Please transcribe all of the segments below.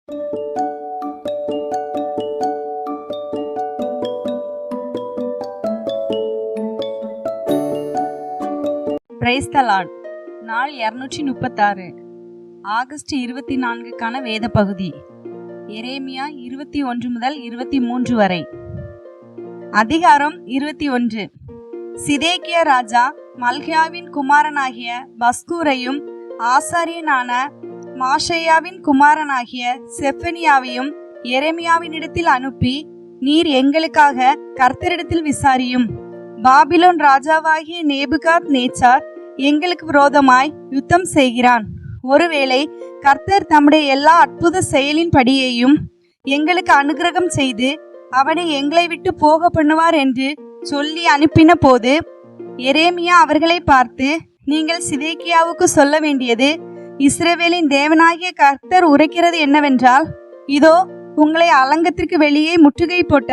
Praise the Lord. நாள் 236, August 24க்கான வேத பகுதி எரேமியா 21 முதல் 23 வரை. அதிகாரம் 21. சிதேக்கியா ராஜா மல்கியாவின் குமாரனாகிய பஸ்கூரையும் ஆசாரியனான மாஷையாவின் குமாரனாகிய செப்பனியாவையும் எரேமியாவினிடத்தில் அனுப்பி, நீர் எங்களுக்காக கர்த்தரிடத்தில் விசாரியும். பாபிலோன் ராஜாவாகிய நேபுகாத் நேச்சார் எங்களுக்கு விரோதமாய் யுத்தம் செய்கிறான். ஒருவேளை கர்த்தர் தம்முடைய எல்லா அற்புத செயலின் படியையும் எங்களுக்கு அனுகிரகம் செய்து அவனை எங்களை விட்டு போக பண்ணுவார் என்று சொல்லி அனுப்பின போது, எரேமியா அவர்களை பார்த்து, நீங்கள் சிதேக்கியாவுக்கு சொல்ல வேண்டியது, இஸ்ரவேலின் தேவனாகிய கர்த்தர் உரைக்கிறது என்னவென்றால், இதோ உங்களை அலங்கத்திற்கு வெளியே முற்றுகை போட்ட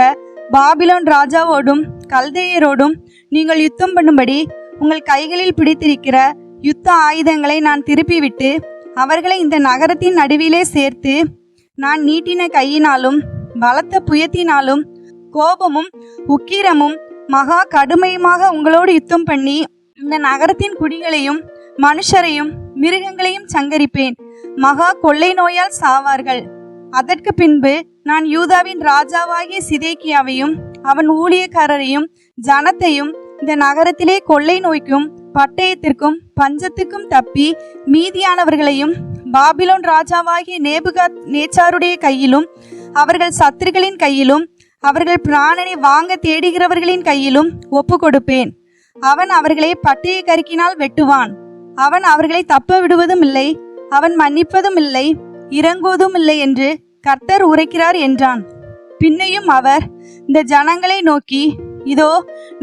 பாபிலோன் ராஜாவோடும் கல்தேயரோடும் நீங்கள் யுத்தம் பண்ணும்படி உங்கள் கைகளில் பிடித்திருக்கிற யுத்த ஆயுதங்களை நான் திருப்பிவிட்டு அவர்களை இந்த நகரத்தின் நடுவிலே சேர்த்து, நான் நீட்டின கையினாலும் பலத்த புயத்தினாலும் கோபமும் உக்கிரமும் மகா கடுமையுமாக உங்களோடு யுத்தம் பண்ணி இந்த நகரத்தின் குடிகளையும் மனுஷரையும் மிருகங்களையும் சங்கரிப்பேன். மகா கொள்ளை நோயால் சாவார்கள். அதற்கு பின்பு நான் யூதாவின் ராஜாவாகிய சிதேக்கியாவையும் அவன் ஊழியக்காரரையும் ஜனத்தையும் இந்த நகரத்திலே கொள்ளை நோய்க்கும் பட்டயத்திற்கும் பஞ்சத்துக்கும் தப்பி மீதியானவர்களையும் பாபிலோன் ராஜாவாகிய நேபுகாத் நேச்சாருடைய கையிலும் அவர்கள் சத்துருக்களின் கையிலும் அவர்கள் பிராணனை வாங்க தேடுகிறவர்களின் கையிலும் ஒப்பு கொடுப்பேன். அவன் அவர்களை பட்டய கருக்கினால் வெட்டுவான். அவன் அவர்களை தப்ப விடுவதும் இல்லை, அவன் மன்னிப்பதும் இல்லை, இறங்குவதும் இல்லை என்று கர்த்தர் உரைக்கிறார் என்றான். பின்னையும் அவர் இந்த ஜனங்களை நோக்கி, இதோ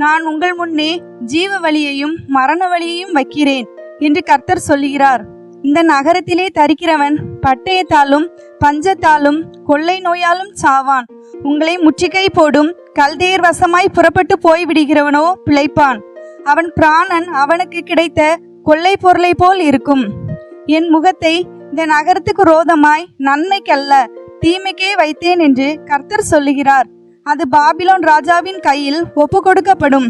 நான் உங்கள் முன்னே ஜீவ வழியையும் மரண வழியையும் வைக்கிறேன் என்று கர்த்தர் சொல்லுகிறார். இந்த நகரத்திலே தரிக்கிறவன் பட்டயத்தாலும் பஞ்சத்தாலும் கொள்ளை நோயாலும் சாவான். உங்களை முற்றுகை போடும் கல்தேயர் வசமாய் புறப்பட்டு போய்விடுகிறவனோ பிழைப்பான். அவன் பிராணன் அவனுக்கு கிடைத்த கொள்ளை பொருளை போல் இருக்கும். என் முகத்தை இந்த நகரத்துக்கு ரோதமாய் நன்மைக்கல்ல தீமைக்கே வைத்தேன் என்று கர்த்தர் சொல்லுகிறார். அது பாபிலோன் ராஜாவின் கையில் ஒப்பு கொடுக்கப்படும்.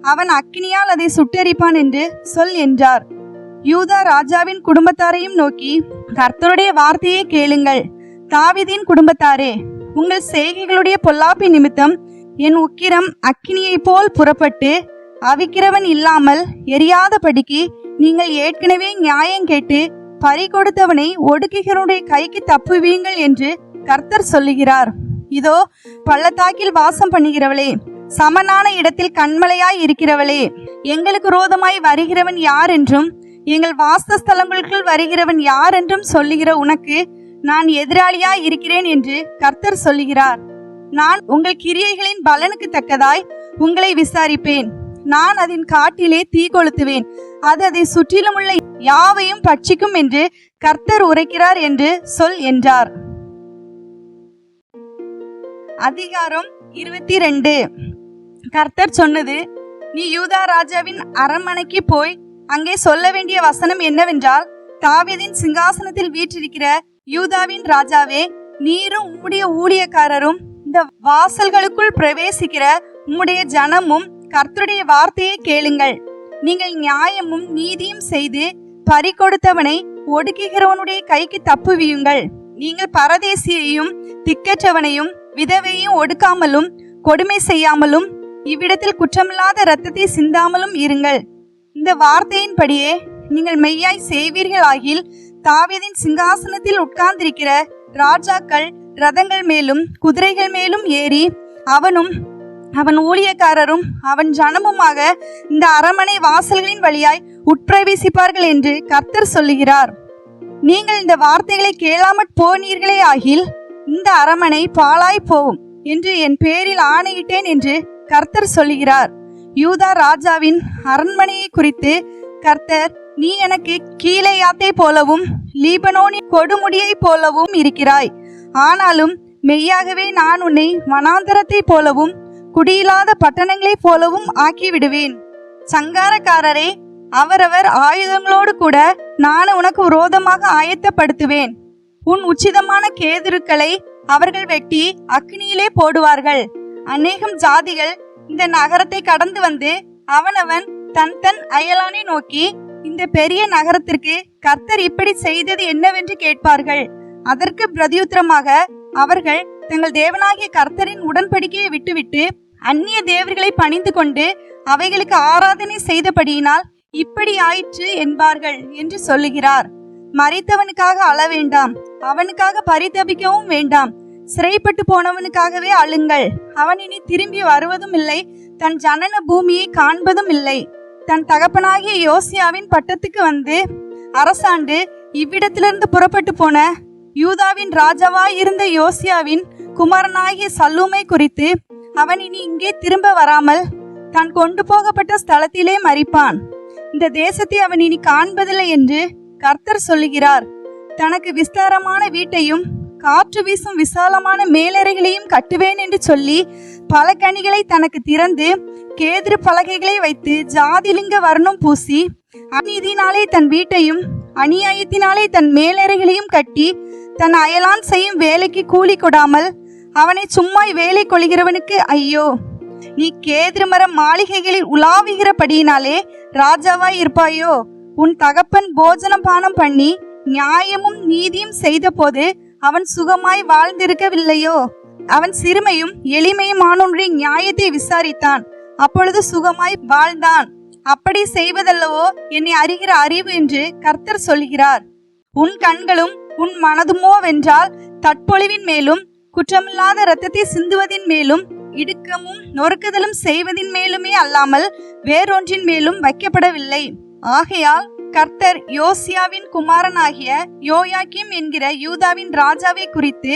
அவன் அக்கினியால் அதை சுட்டெரிப்பான் என்று சொல் என்றார். யூதா ராஜாவின் குடும்பத்தாரையும் நோக்கி, கர்த்தருடைய வார்த்தையை கேளுங்கள். தாவீதின் குடும்பத்தாரே, உங்கள் செய்கைகளுடைய பொல்லாப்பி நிமித்தம் என் உக்கிரம் அக்கினியை போல் புறப்பட்டு அவிக்கிறவன் இல்லாமல் எரியாதபடிக்கு நீங்கள் ஏற்கனவே நியாயம் கேட்டு பறி கொடுத்தவனை ஒடுக்குகிறவனுடைய கைக்கு தப்புவீங்கள் என்று கர்த்தர் சொல்லுகிறார். இதோ பள்ளத்தாக்கில் வாசம் பண்ணுகிறவளே, சமனான இடத்தில் கண்மலையாய் இருக்கிறவளே, எங்களுக்கு விரோதமாய் வருகிறவன் யார் என்றும் எங்கள் வாசஸ்தலங்களுக்குள் வருகிறவன் யார் என்றும் சொல்லுகிற உனக்கு நான் எதிராளியாய் இருக்கிறேன் என்று கர்த்தர் சொல்லுகிறார். நான் உங்கள் கிரியைகளின் பலனுக்கு தக்கதாய் உங்களை விசாரிப்பேன். நான் அதன் காட்டிலே தீ கொளுத்துவேன், அது அதை சுற்றிலும் உள்ள யாவையும் பட்சிக்கும் என்று கர்த்தர் உரைக்கிறார் என்று சொல் என்றார். அதிகாரம் 22. கர்த்தர் சொன்னது, நீ யூதா ராஜாவின் அரண்மனைக்கு போய் அங்கே சொல்ல வேண்டிய வசனம் என்னவென்றால், தாவீதின் சிங்காசனத்தில் வீற்றிருக்கிற யூதாவின் ராஜாவே, நீரும் உம்முடைய ஊழியக்காரரும் இந்த வாசல்களுக்குள் பிரவேசிக்கிற உம்முடைய ஜனமும் கர்த்தருடைய வார்த்தையை கேளுங்கள். நீங்கள் நியாயமும் நீதியும் செய்து பறி கொடுத்தவனை ஒடுக்குகிறவனுடைய கைக்கு தப்புவியுங்கள். நீங்கள் பரதேசியையும் திக்கற்றவனையும் விதவையும் ஒடுக்காமலும் கொடுமை செய்யாமலும் இவ்விடத்தில் குற்றமில்லாத இரத்தத்தை சிந்தாமலும் இருங்கள். இந்த வார்த்தையின்படியே நீங்கள் மெய்யாய் செய்வீர்கள் ஆகில், தாவீதின் சிங்காசனத்தில் உட்கார்ந்திருக்கிற ராஜாக்கள் ரதங்கள் மேலும் குதிரைகள் மேலும் ஏறி அவனும் அவன் ஊழியக்காரரும் அவன் ஜனமுமாக இந்த அரண்மனை வாசல்களின் வழியாய் உட்பிரவேசிப்பார்கள் என்று கர்த்தர் சொல்லுகிறார். நீங்கள் இந்த வார்த்தைகளை கேளாமற் போனீர்களே ஆகில், இந்த அரண்மனை பாழாய் போகும் என்று என் பேரில் ஆணையிட்டேன் என்று கர்த்தர் சொல்லுகிறார். யூதா ராஜாவின் அரண்மனையை குறித்து கர்த்தர், நீ எனக்கு கீலேயாத்தை போலவும் லீபனோனின் கொடுமுடியை போலவும் இருக்கிறாய். ஆனாலும் மெய்யாகவே நான் உன்னை வனாந்தரத்தை போலவும் குடியில்லாத பட்டணங்களைப் போலவும் ஆக்கிவிடுவேன். சங்காரக்காரரே, அவரவர் ஆயுதங்களோடு கூட நான் உனக்கு விரோதமாக ஆயத்தப்படுத்துவேன். உன் உச்சிதமான கேதுருக்களை அவர்கள் வெட்டி அக்னியிலே போடுவார்கள். அநேகம் ஜாதிகள் இந்த நகரத்தை கடந்து வந்து அவனவன் தன் தன் அயலானை நோக்கி, இந்த பெரிய நகரத்திற்கு கர்த்தர் இப்படி செய்தது என்னவென்று கேட்பார்கள். அதற்கு பிரதியுத்தரமாக அவர்கள் தங்கள் தேவனாகிய கர்த்தரின் உடன்படிக்கையை விட்டுவிட்டு அந்நிய தேவர்களை பணிந்து கொண்டு அவைகளுக்கு ஆராதனை செய்தபடியினால் இப்படி ஆயிற்று என்பார்கள் என்று சொல்லுகிறார். மரித்தவனுக்காக அழ வேண்டாம், அவனுக்காக பரிதபிக்கவும் வேண்டாம். சிறைப்பட்டு போனவனுக்காகவே அழுங்கள். அவன் இனி திரும்பி வருவதும் இல்லை, தன் ஜனன பூமியை காண்பதும் இல்லை. தன் தகப்பனாகிய யோசியாவின் பட்டத்துக்கு வந்து அரசாண்டு இவ்விடத்திலிருந்து புறப்பட்டு போன யூதாவின் ராஜாவாய் இருந்த யோசியாவின் குமாரனாகிய சல்லூமை குறித்து அவன் இனி இங்கே திரும்ப வராமல் தான் கொண்டு போகப்பட்ட ஸ்தலத்திலே மரிப்பான். இந்த தேசத்தை அவன் இனி காண்பதில்லை என்று கர்த்தர் சொல்லுகிறார். தனக்கு விஸ்தாரமான வீட்டையும் காற்று வீசும் விசாலமான மேலறைகளையும் கட்டுவேன் என்று சொல்லி பல கனிகளை தனக்கு திறந்து கேதுரு பலகைகளை வைத்து ஜாதிலிங்க வர்ணம் பூசி அநீதினாலே தன் வீட்டையும் அநியாயத்தினாலே தன் மேலறைகளையும் கட்டி தன் அயலான் செய்யும் வேலைக்கு கூலி கொடாமல் அவனை சும்மாய் வேலை கொள்கிறவனுக்கு ஐயோ! நீ கேதுரு மர மாளிகைகளில் உலாவுகிறபடியினாலே ராஜாவாய் இருப்பாயோ? உன் தகப்பன் போஜனம் பானம் பண்ணி நியாயமும் நீதியும் செய்த போது அவன் சுகமாய் வாழ்ந்திருக்கவில்லையோ? அவன் சிறுமையும் எளிமையுமானவனுடைய நியாயத்தை விசாரித்தான், அப்பொழுது சுகமாய் வாழ்ந்தான். அப்படி செய்வதல்லவோ என்னை அறிகிற அறிவு என்று கர்த்தர் சொல்கிறார். உன் கண்களும் உன் மனதுமோ வென்றால் தட்பொழிவின் மேலும் குற்றமில்லாத இரத்தத்தை சிந்துவதின் மேலும் இடுக்கமும் நொறுக்குதலும் செய்வதின் மேலுமே அல்லாமல் வேறொன்றின் மேலும் வைக்கப்படவில்லை. ஆகையால் கர்த்தர் யோசியாவின் குமாரனாகிய யோயாக்கீம் என்கிற யூதாவின் ராஜாவை குறித்து,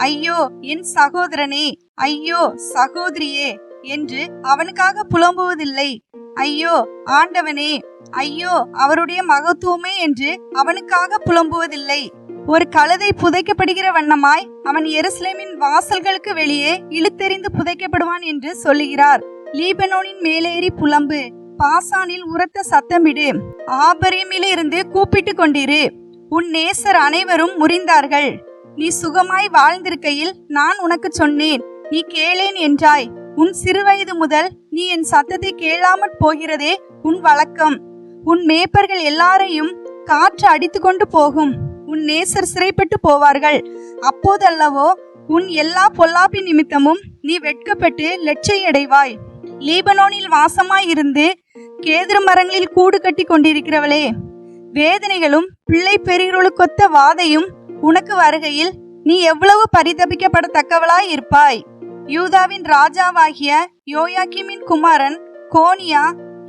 ஐயோ என் சகோதரனே, ஐயோ சகோதரியே என்று அவனுக்காக புலம்புவதில்லை. ஐயோ ஆண்டவனே, ஐயோ அவருடைய மகத்துவமே என்று அவனுக்காக புலம்புவதில்லை. ஒரு கழுதை புதைக்கப்படுகிற வண்ணமாய் அவன் எருசலேமின் வாசல்களுக்கு வெளியே இழுத்தெறிந்து புதைக்கப்படுவான் என்று சொல்லுகிறார். லீபனோனின் மேலேறி புலம்பு, பாசானில் உரத்த சத்தமிடு, ஆபரேமிலிருந்து கூப்பிட்டு கொண்டிரு. உன் நேசர் அனைவரும் முறிந்தார்கள். நீ சுகமாய் வாழ்ந்திருக்கையில் நான் உனக்கு சொன்னேன், நீ கேளேன் என்றாய். உன் சிறுவயது முதல் நீ என் சத்தத்தை கேளாமற் போகிறதே உன் வழக்கம். உன் மேய்ப்பர்கள் எல்லாரையும் காற்று அடித்து கொண்டு போகும். உன் நேசர் சிறைப்பட்டு போவார்கள். அப்போதல்லவோ உன் எல்லா பொல்லாப்பி நிமித்தமும் நீ வெட்கப்பட்டு லட்சையடைவாய். லீபனோனில் வாசமாய் இருந்து கேதுரு மரங்களில் கூடு கட்டி கொண்டிருக்கிறவளே, வேதனைகளும் பிள்ளை பெரியொழுக்கொத்த வாதையும் உனக்கு வருகையில் நீ எவ்வளவு பரிதபிக்கப்படத்தக்கவளாய் இருப்பாய். யூதாவின் ராஜாவாகிய யோயாக்கீமின் குமாரன் கோனியா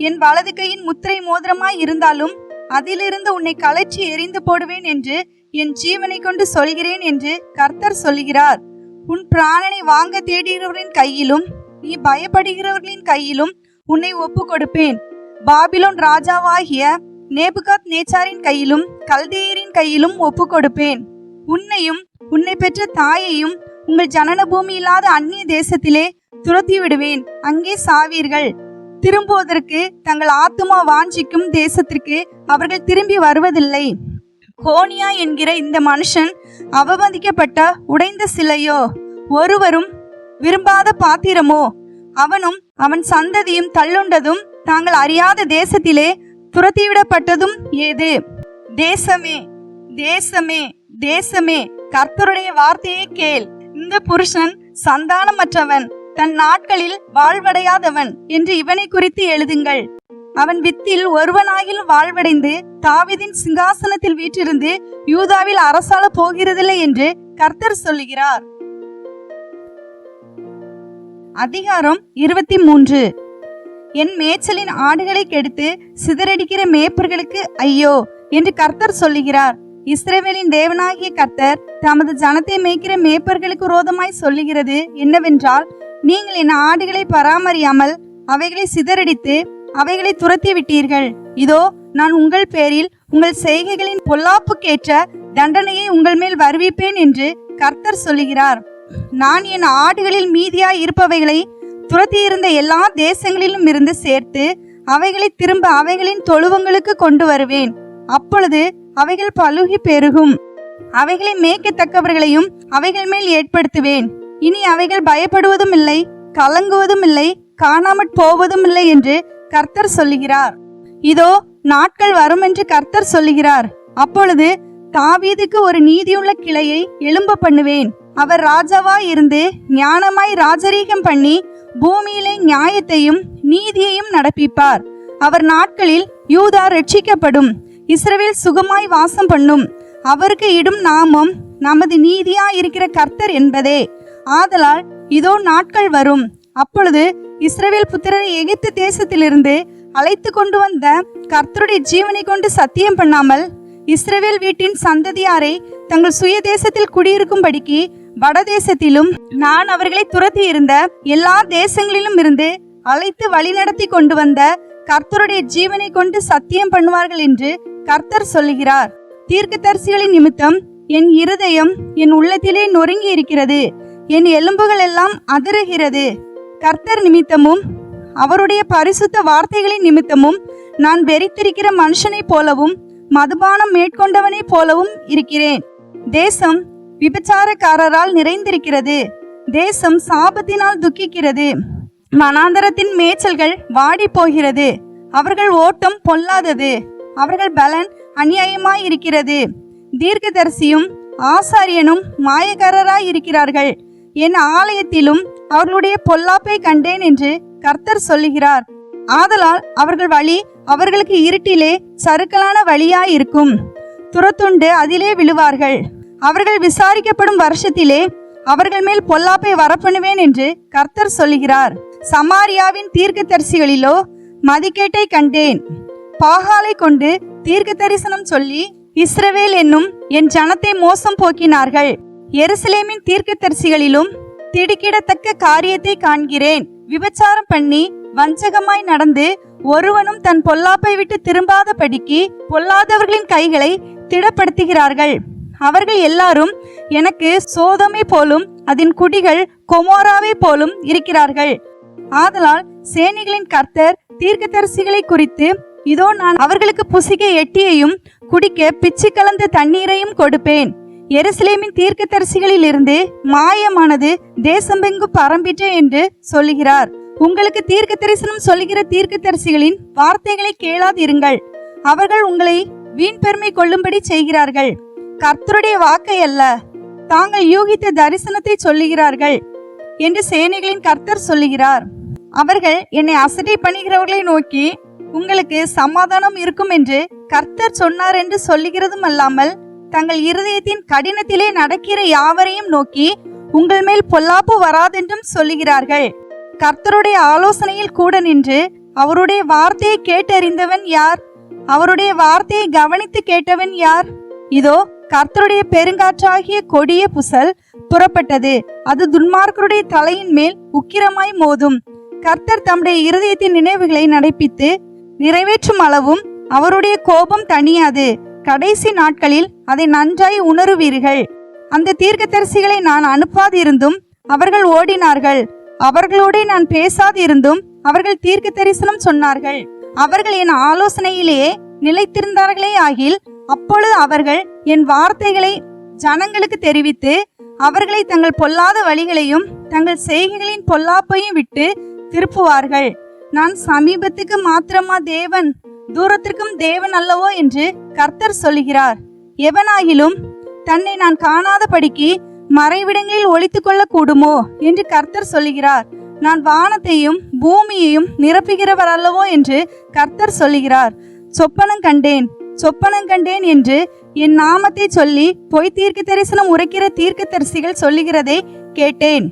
என் வலது கையின் முத்திரை மோதிரமாய் இருந்தாலும் அதிலிருந்து உன்னை கலற்றி எறிந்து போடுவேன் என்று என் ஜீவனை கொண்டு சொல்கிறேன் என்று கர்த்தர் சொல்லுகிறார். உன் பிராணனை வாங்க தேடுகிறவர்களின் கையிலும் நீ பயப்படுகிறவர்களின் கையிலும் உன்னை ஒப்பு கொடுப்பேன். பாபிலோன் ராஜாவாகிய நேபுகாத் நேச்சாரின் கையிலும் கல்தேயரின் கையிலும் ஒப்பு கொடுப்பேன். உன்னையும் உன்னை பெற்ற தாயையும் உங்கள் ஜனன பூமி இல்லாத அந்நிய தேசத்திலே துரத்தி விடுவேன். அங்கே சாவீர்கள். திரும்புவதற்கு தங்கள் ஆத்துமா வாஞ்சிக்கும் தேசத்திற்கு அவர்கள் திரும்பி வருவதில்லை. கோனியா என்கிற இந்த மனுஷன் அவமதிக்கப்பட்ட உடைந்த சிலையோ, ஒருவரும் விரும்பாத பாத்திரமோ? அவனும் அவன் சந்ததியும் தள்ளுண்டதும் தாங்கள் அறியாத தேசத்திலே துரத்திவிடப்பட்டதும் ஏது? தேசமே, தேசமே, தேசமே, கர்த்தருடைய வார்த்தையை கேள். இந்த புருஷன் சந்தானமற்றவன், தன் நாட்களில் வாழ்வடையாதவன் என்று இவனை குறித்து எழுதுங்கள். அவன் வித்தில் ஒருவனாகிலும் வாழ்வடைந்து தாவீதின் சிங்காசனத்தில் வீற்றிருந்து யூதாவில் அரசாள போகிறதில்லை என்று கர்த்தர் சொல்லுகிறார். அதிகாரம் 23. என் மேய்ச்சலின் ஆடுகளை கெடுத்து சிதறடிக்கிற மேய்ப்பர்களுக்கு ஐயோ என்று கர்த்தர் சொல்லுகிறார். இஸ்ரவேலின் தேவனாகிய கர்த்தர் தமது ஜனத்தை மேய்க்கிற மேய்ப்பர்களுக்கு விரோதமாய் சொல்லுகிறது என்னவென்றால், நீங்கள் என் ஆடுகளை பராமரியாமல் அவைகளை சிதறடித்து அவைகளை துரத்தி விட்டீர்கள். இதோ நான் உங்கள் பேரில் உங்கள் செய்கைகளின் பொல்லாப்புக்கேற்ற தண்டனையை உங்கள் மேல் வருவிப்பேன் என்று கர்த்தர் சொல்லுகிறார். நான் என் ஆடுகளில் மீதியாய் இருப்பவைகளை துரத்தியிருந்த எல்லா தேசங்களிலும் இருந்து சேர்த்து அவைகளை திரும்ப அவைகளின் தொழுவங்களுக்கு கொண்டு வருவேன். அப்பொழுது அவைகள் பலுகி பெருகும். அவைகளை மேய்க்கத்தக்கவர்களையும் அவைகள் மேல் ஏற்படுத்துவேன். இனி அவைகள் பயப்படுவதும் இல்லை, கலங்குவதும் இல்லை, காணாமற் போவதும் இல்லை என்று கர்த்தர் சொல்லுகிறார். இதோ நாட்கள் வரும் என்று கர்த்தர் சொல்லுகிறார். அப்பொழுது தாவீதுக்கு ஒரு நீதியுள்ள கிளையை எழும்ப பண்ணுவேன். அவர் ராஜாவாய் இருந்து ஞானமாய் ராஜரீகம் பண்ணி பூமியிலே நியாயத்தையும் நீதியையும் நடப்பிப்பார். அவர் நாட்களில் யூதா ரட்சிக்கப்படும், இஸ்ரவேல் சுகமாய் வாசம் பண்ணும். அவருக்கு இடும் நாமம் நமது நீதியாய் இருக்கிற கர்த்தர் என்பதே. ஆதலால் இதோ நாட்கள் வரும், அப்பொழுது இஸ்ரவேல் புத்திரரை எகிப்து தேசத்திலிருந்து அழைத்து கொண்டு வந்த கர்த்தருடைய ஜீவனை கொண்டு சத்தியம் பண்ணாமல் இஸ்ரவேல் வீட்டின் சந்ததியாரை தங்கள் சுய தேசத்தில் குடியிருக்கும்படிக்கு வடதேசத்திலும் நான் அவர்களை துரத்தி இருந்த எல்லா தேசங்களிலும் இருந்து அழைத்து வழிநடத்தி கொண்டு வந்த கர்த்தருடைய ஜீவனை கொண்டு சத்தியம் பண்ணுவார்கள் என்று கர்த்தர் சொல்லுகிறார். தீர்க்கதரிசிகளின் நிமித்தம் என் இருதயம் என் உள்ளத்திலே நொறுங்கி இருக்கிறது, என் எலும்புகள் எல்லாம் அதிருகிறது. கர்த்தர் நிமித்தமும் அவருடைய பரிசுத்த வார்த்தைகளின் நிமித்தமும் நான் வெறித்திருக்கிற மனுஷனை போலவும் மதுபானம் மேற்கொண்டவனை போலவும் இருக்கிறேன். தேசம் விபச்சாரக்காரரால் நிறைந்திருக்கிறது, தேசம் சாபத்தினால் துக்கிக்கிறது. வனாந்தரத்தின் மேய்ச்சல்கள் வாடி போகிறது, அவர்கள் ஓட்டம் பொல்லாதது, அவர்கள் பலன் அநியாயமாய் இருக்கிறது. தீர்க்கதரிசியும் ஆசாரியனும் மாயக்காரராய் இருக்கிறார்கள், என் ஆலயத்திலும் அவர்களுடைய பொல்லாப்பை கண்டேன் என்று கர்த்தர் சொல்லுகிறார். ஆதலால் அவர்கள் வழி அவர்களுக்கு இருட்டிலே சறுக்கலான வழியாயிருக்கும், துரத்துண்டு அதிலே விழுவார்கள். அவர்கள் விசாரிக்கப்படும் வருஷத்திலே அவர்கள் மேல் பொல்லாப்பை வரப்பண்ணுவேன் என்று கர்த்தர் சொல்லுகிறார். சமாரியாவின் தீர்க்கதரிசிகளிலோ மதிக்கேட்டை கண்டேன். பாகாலை கொண்டு தீர்க்க தரிசனம் சொல்லி இஸ்ரவேல் என்னும் என் ஜனத்தை மோசம் போக்கினார்கள். எருசலேமின் தீர்க்கதரிசிகளிலும் திடுக்கிடத்தக்க காரியத்தை காண்கிறேன். விபச்சாரம் பண்ணி வஞ்சகமாய் நடந்து ஒருவனும் தன் பொல்லாப்பை விட்டு திரும்பாதபடிக்கு பொல்லாதவர்களின் கைகளை திடப்படுத்துகிறார்கள். அவர்கள் எல்லாரும் எனக்கு சோதோமை போலும் அதன் குடிகள் கொமோராவை போலும் இருக்கிறார்கள். ஆதலால் சேனைகளின் கர்த்தர் தீர்க்கதரிசிகளை குறித்து, இதோ நான் அவர்களுக்கு புசிக்க எட்டியையும் குடிக்க பிச்சு கலந்த தண்ணீரையும் கொடுப்பேன். எருசலேமின் தீர்க்கதரிசிகளில் இருந்து மாயமானது தேசமெங்கு பரம்பிற்று என்று சொல்லுகிறார். உங்களுக்கு தீர்க்க தரிசனம் சொல்லுகிற தீர்க்கதரிசிகளின் வார்த்தைகளை கேளாதிருங்கள், அவர்கள் உங்களை வீண் பெருமை கொள்ளும்படி செய்கிறார்கள். கர்த்தருடைய வாக்கை அல்ல, தாங்கள் யூகித்த தரிசனத்தை சொல்லுகிறார்கள் என்று சேனைகளின் கர்த்தர் சொல்லுகிறார். அவர்கள் என்னை அசட்டை பண்ணுகிறவர்களை நோக்கி உங்களுக்கு சமாதானம் இருக்கும் என்று கர்த்தர் சொன்னார் என்று சொல்லுகிறதும் அல்லாமல், தங்கள் இருதயத்தின் கடினத்திலே நடக்கிற யாவரையும் நோக்கி உங்கள் மேல் பொல்லாப்பு வராதென்றும் சொல்லுகிறார்கள். கர்த்தருடைய ஆலோசனையில் கூட நின்று அவருடைய வார்த்தையை கேட்டறிந்தவன் யார்? அவருடைய வார்த்தையை கவனித்து கேட்டவன் யார்? இதோ கர்த்தருடைய பெருங்காற்றாகிய கொடிய புசல் புறப்பட்டது, அது துன்மார்க்கருடைய தலையின் மேல் உக்கிரமாய் மோதும். கர்த்தர் தம்முடைய இருதயத்தின் நினைவுகளை நடப்பித்து நிறைவேற்றும் அளவும் அவருடைய கோபம் தணியாது. கடைசி நாட்களில் அதை நன்றாய் உணருவீர்கள். அந்த தீர்க்கதரிசிகளை நான் அனுப்பாதிருந்தும் அவர்கள் ஓடினார்கள், அவர்களோட நான் பேசாதிருந்தும் அவர்கள் தீர்க்க தரிசனம் சொன்னார்கள். அவர்கள் என் ஆலோசனையிலேயே நிலைத்திருந்தார்களே ஆகில், அப்பொழுது அவர்கள் என் வார்த்தைகளை ஜனங்களுக்கு தெரிவித்து அவர்களை தங்கள் பொல்லாத வழிகளையும் தங்கள் செய்கைகளின் பொல்லாப்பையும் விட்டு திருப்புவார்கள். நான் சமீபத்துக்கு மாத்திரமா தேவன், தூரத்திற்கும் தேவன் அல்லவோ என்று கர்த்தர் சொல்லுகிறார். எவனாகிலும் தன்னை நான் காணாதபடிக்கு மறைவிடங்களில் ஒளித்துக் கொள்ள கூடுமோ என்று கர்த்தர் சொல்லுகிறார். நான் வானத்தையும் பூமியையும் நிரப்புகிறவர் அல்லவோ என்று கர்த்தர் சொல்லுகிறார். சொப்பனம் கண்டேன், சொப்பனம் கண்டேன் என்று என் நாமத்தை சொல்லி பொய் தீர்க்க தரிசனம் உரைக்கிற தீர்க்கதரிசிகள் சொல்லுகிறதை கேட்டேன்.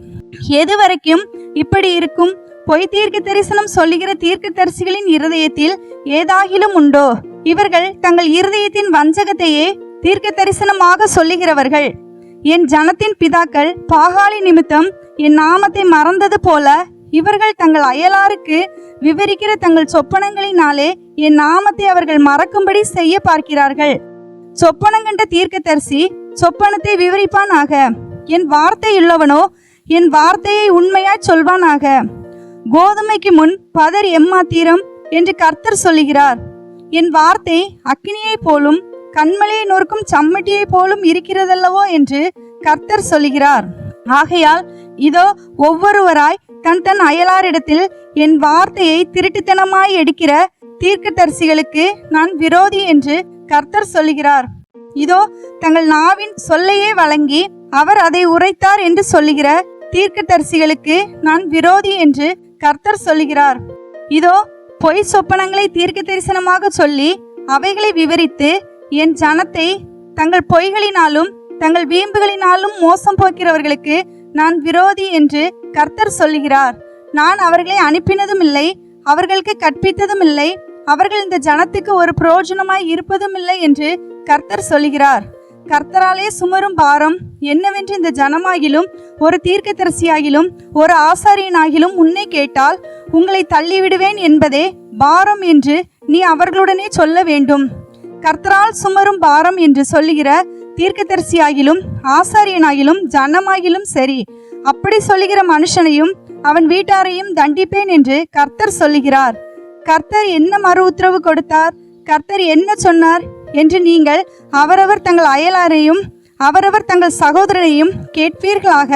எது வரைக்கும் இப்படி இருக்கும்? பொய் தீர்க்க தரிசனம் சொல்லுகிற தீர்க்கதரிசிகளின் இருதயத்தில் ஏதாகிலும் உண்டோ? இவர்கள் தங்கள் இருதயத்தின் வஞ்சகத்தையே தீர்க்க தரிசனமாக சொல்லுகிறவர்கள். என் ஜனத்தின் பிதாக்கள் பாகாலி நிமித்தம் என் நாமத்தை மறந்தது போல இவர்கள் தங்கள் அயலாருக்கு விவரிக்கிற தங்கள் சொப்பனங்களினாலே என் நாமத்தை அவர்கள் மறக்கும்படி செய்ய பார்க்கிறார்கள். சொப்பனங்கண்ட தீர்க்கதரிசி சொப்பனத்தை விவரிப்பானாக. என் வார்த்தையுள்ளவனோ என் வார்த்தையை உண்மையாய் சொல்வானாக. கோதுமைக்கு முன் பதர் எம்மாத்திரம் என்று கர்த்தர் சொல்லுகிறார். என் வார்த்தை அக்கினியை போலும் கண்மலையை நொறுக்கும் சம்மட்டியை போலும் இருக்கிறதல்லவோ என்று கர்த்தர் சொல்லுகிறார். ஆகையால் இதோ ஒவ்வொருவராய் தன் தன் அயலாரிடத்தில் என் வார்த்தையை திருட்டுத்தனமாய் எடுக்கிற தீர்க்கதரிசிகளுக்கு நான் விரோதி என்று கர்த்தர் சொல்லுகிறார். இதோ தங்கள் நாவின் சொல்லையே வழங்கி அவர் அதை உரைத்தார் என்று சொல்லுகிற தீர்க்கதரிசிகளுக்கு நான் விரோதி என்று கர்த்தர் சொல்லுகிறார். இதோ பொய் சொப்பனங்களை தீர்க்க தரிசனமாக சொல்லி அவைகளை விவரித்து என் ஜனத்தை தங்கள் பொய்களினாலும் தங்கள் வீம்புகளினாலும் மோசம் போக்கிறவர்களுக்கு நான் விரோதி என்று கர்த்தர் சொல்லுகிறார். நான் அவர்களை அனுப்பினதும் இல்லை, அவர்களுக்கு கற்பித்ததும் இல்லை, அவர்கள் இந்த ஜனத்துக்கு ஒரு பிரயோஜனமாய் இருப்பதும் இல்லை என்று கர்த்தர் சொல்லுகிறார். கர்த்தராலே சுமரும் பாரம் என்னவென்று இந்த ஜனமாகிலும் ஒரு தீர்க்கதரிசியாகிலும் ஒரு ஆசாரியனாகிலும் உன்னை கேட்டால் உங்களை தள்ளிவிடுவேன் என்பதே பாரம் என்று நீ அவர்களுடனே சொல்ல வேண்டும். கர்த்தரால் சுமரும் பாரம் என்று சொல்லுகிற தீர்க்கதரிசியாகிலும் ஆசாரியனாகிலும் ஜனமாகிலும் சரி, அப்படி சொல்லுகிற மனுஷனையும் அவன் வீட்டாரையும் தண்டிப்பேன் என்று கர்த்தர் சொல்லுகிறார். கர்த்தர் என்ன மறு உத்தரவு கொடுத்தார், கர்த்தர் என்ன சொன்னார் என்று நீங்கள் அவரவர் தங்கள் அயலாரையும் அவரவர் தங்கள் சகோதரனையும் கேட்பீர்களாக.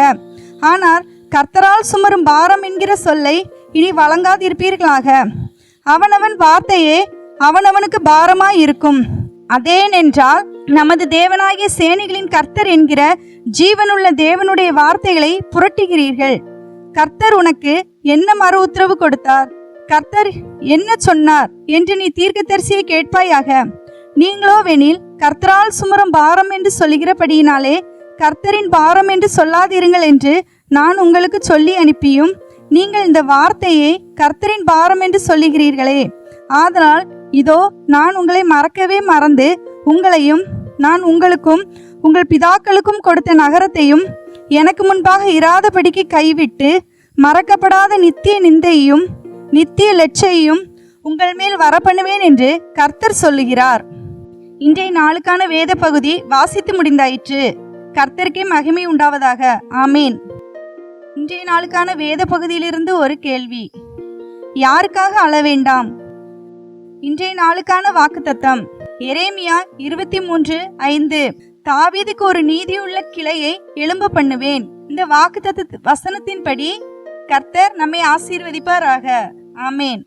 ஆனால் கர்த்தரால் சுமரும் பாரம் என்கிற சொல்லை இனி வழங்காதிருப்பீர்களாக. அவனவன் வார்த்தையே அவனவனுக்கு பாரமாய் இருக்கும். அதேனென்றால் நமது தேவனாகிய சேனைகளின் கர்த்தர் என்கிற ஜீவனுள்ள தேவனுடைய வார்த்தைகளை புரட்டுகிறீர்கள். கர்த்தர் உனக்கு என்ன மறு உத்தரவு கொடுத்தார், கர்த்தர் என்ன சொன்னார் என்று நீ தீர்க்கதரிசியை கேட்பாயாக. நீங்களோவெனில் கர்த்தரால் சுமரும் பாரம் என்று சொல்லுகிறபடியினாலே கர்த்தரின் பாரம் என்று சொல்லாதிருங்கள் என்று நான் உங்களுக்கு சொல்லி அனுப்பியும் நீங்கள் இந்த வார்த்தையை கர்த்தரின் பாரம் என்று சொல்லுகிறீர்களே. ஆதலால் இதோ நான் உங்களை மறக்கவே மறந்து உங்களையும் நான் உங்களுக்கும் உங்கள் பிதாக்களுக்கும் கொடுத்த நகரத்தையும் எனக்கு முன்பாக இராதபடிக்கு கைவிட்டு மறக்கப்படாத நித்திய நிந்தையும் நித்திய லட்சையும் உங்கள் மேல் வரப்பண்ணுவேன் என்று கர்த்தர் சொல்லுகிறார். இன்றைய நாளுக்கான வேத பகுதி வாசித்து முடிந்தாயிற்று. கர்த்தருக்கே மகிமை உண்டாவதாக. ஆமேன். இன்றைய நாளுக்கான வேத பகுதியிலிருந்து ஒரு கேள்வி. யாருக்காக அழ வேண்டாம்? இன்றைய நாளுக்கான வாக்குத்தத்தம் எரேமியா 23:5. தாவீதுக்கு ஒரு நீதியுள்ள கிளையை எழும்ப பண்ணுவேன். இந்த வாக்குத்தத்த வசனத்தின்படி கர்த்தர் நம்மை ஆசீர்வதிப்பாராக. ஆமேன்.